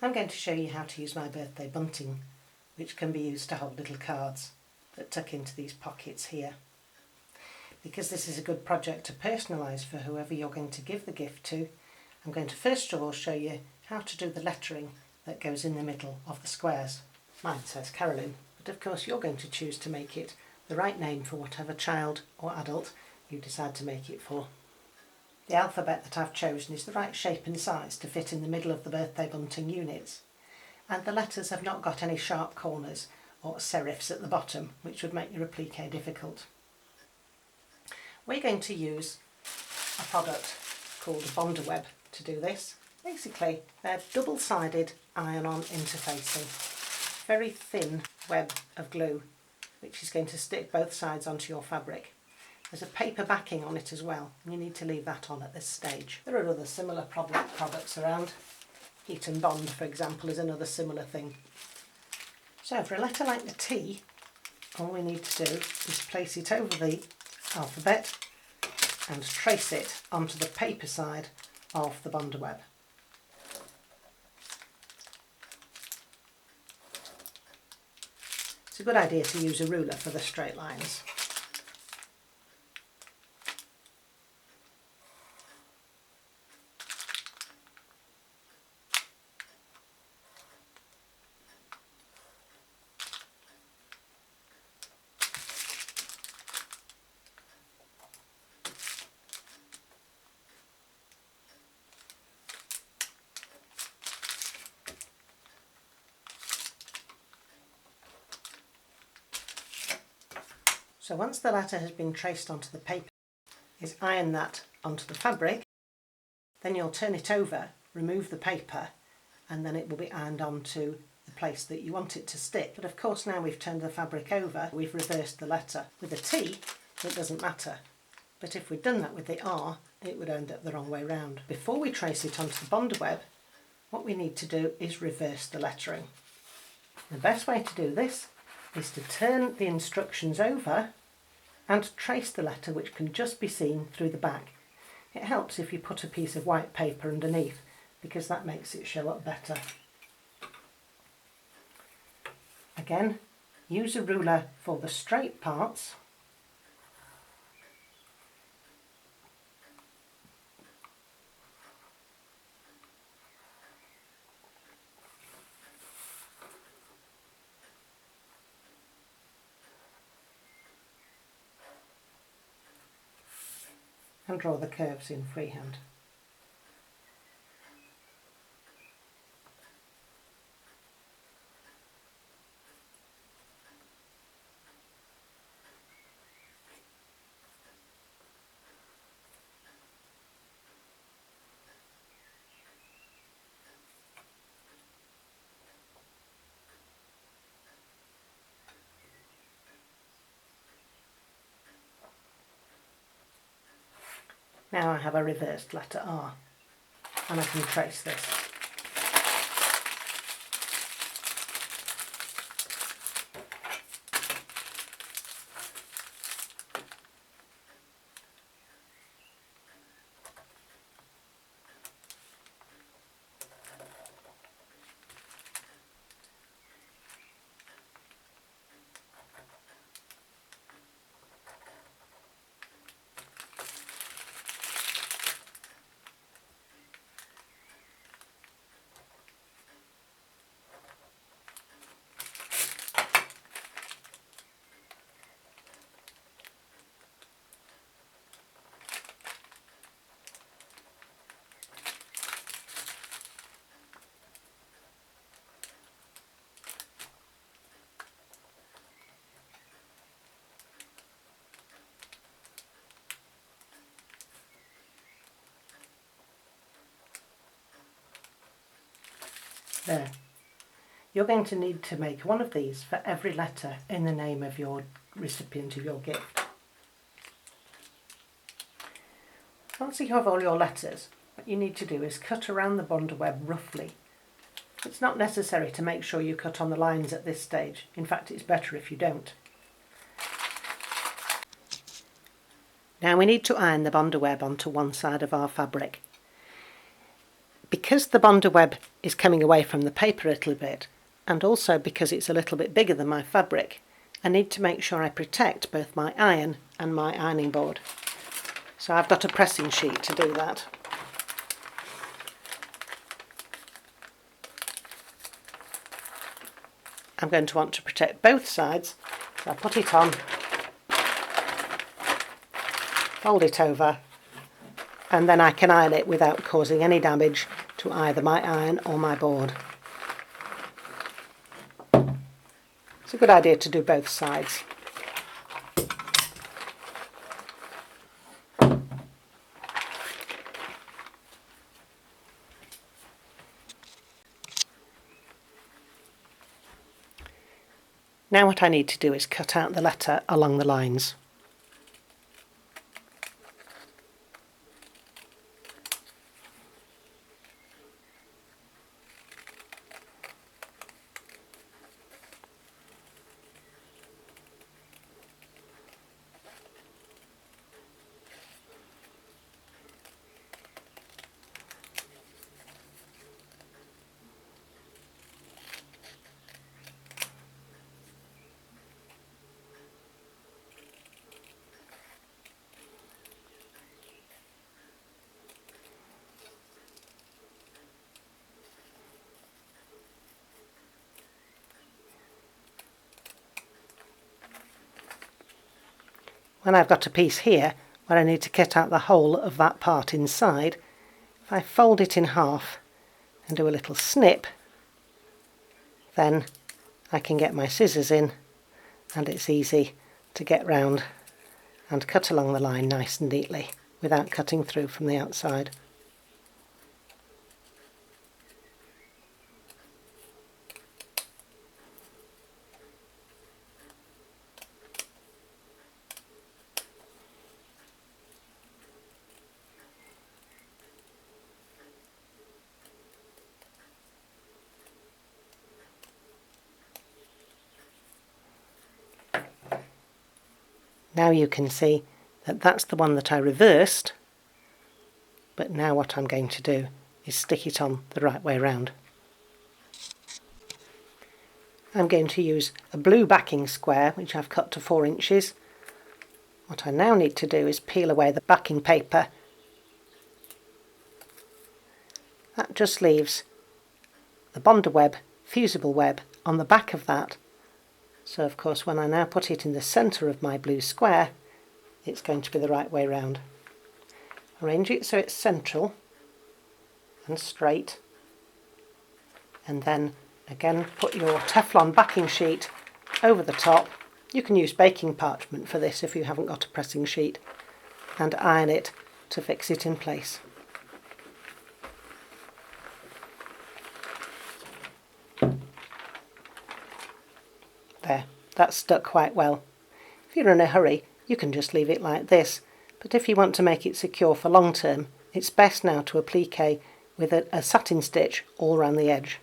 I'm going to show you how to use my birthday bunting, which can be used to hold little cards that tuck into these pockets here. Because this is a good project to personalise for whoever you're going to give the gift to, I'm going to first of all show you how to do the lettering that goes in the middle of the squares. Mine says Carolyn, but of course you're going to choose to make it the right name for whatever child or adult you decide to make it for. The alphabet that I've chosen is the right shape and size to fit in the middle of the birthday bunting units, and the letters have not got any sharp corners or serifs at the bottom, which would make your applique difficult. We're going to use a product called Bondaweb to do this. Basically, they're double-sided iron-on interfacing, very thin web of glue, which is going to stick both sides onto your fabric. There's a paper backing on it as well, and you need to leave that on at this stage. There are other similar products around. Heat and Bond, for example, is another similar thing. So for a letter like the T, all we need to do is place it over the alphabet and trace it onto the paper side of the Bondaweb. It's a good idea to use a ruler for the straight lines. So once the letter has been traced onto the paper, is iron that onto the fabric, then you'll turn it over, remove the paper, and then it will be ironed onto the place that you want it to stick. But of course now we've turned the fabric over, we've reversed the letter. With a T, it doesn't matter. But if we'd done that with the R, it would end up the wrong way round. Before we trace it onto the Bondaweb, what we need to do is reverse the lettering. The best way to do this is to turn the instructions over and trace the letter, which can just be seen through the back. It helps if you put a piece of white paper underneath, because that makes it show up better. Again, use a ruler for the straight parts. And draw the curves in freehand. Now I have a reversed letter R, and I can trace this. There. You're going to need to make one of these for every letter in the name of your recipient of your gift. Once you have all your letters, what you need to do is cut around the Bondaweb roughly. It's not necessary to make sure you cut on the lines at this stage. In fact, it's better if you don't. Now we need to iron the Bondaweb onto one side of our fabric. Because the Bondaweb is coming away from the paper a little bit, and also because it's a little bit bigger than my fabric, I need to make sure I protect both my iron and my ironing board. So I've got a pressing sheet to do that. I'm going to want to protect both sides, so I put it on, fold it over, and then I can iron it without causing any damage to either my iron or my board. It's a good idea to do both sides. Now what I need to do is cut out the letter along the lines. When I've got a piece here where I need to cut out the whole of that part inside, if I fold it in half and do a little snip, then I can get my scissors in and it's easy to get round and cut along the line nice and neatly without cutting through from the outside. Now you can see that that's the one that I reversed, but now what I'm going to do is stick it on the right way round. I'm going to use a blue backing square which I've cut to 4 inches. What I now need to do is peel away the backing paper. That just leaves the Bondaweb fusible web on the back of that. So of course when I now put it in the centre of my blue square, it's going to be the right way round. Arrange it so it's central and straight, and then again put your Teflon backing sheet over the top. You can use baking parchment for this if you haven't got a pressing sheet, and iron it to fix it in place. There, that's stuck quite well. If you're in a hurry, you can just leave it like this, but if you want to make it secure for long term, it's best now to applique with a satin stitch all around the edge.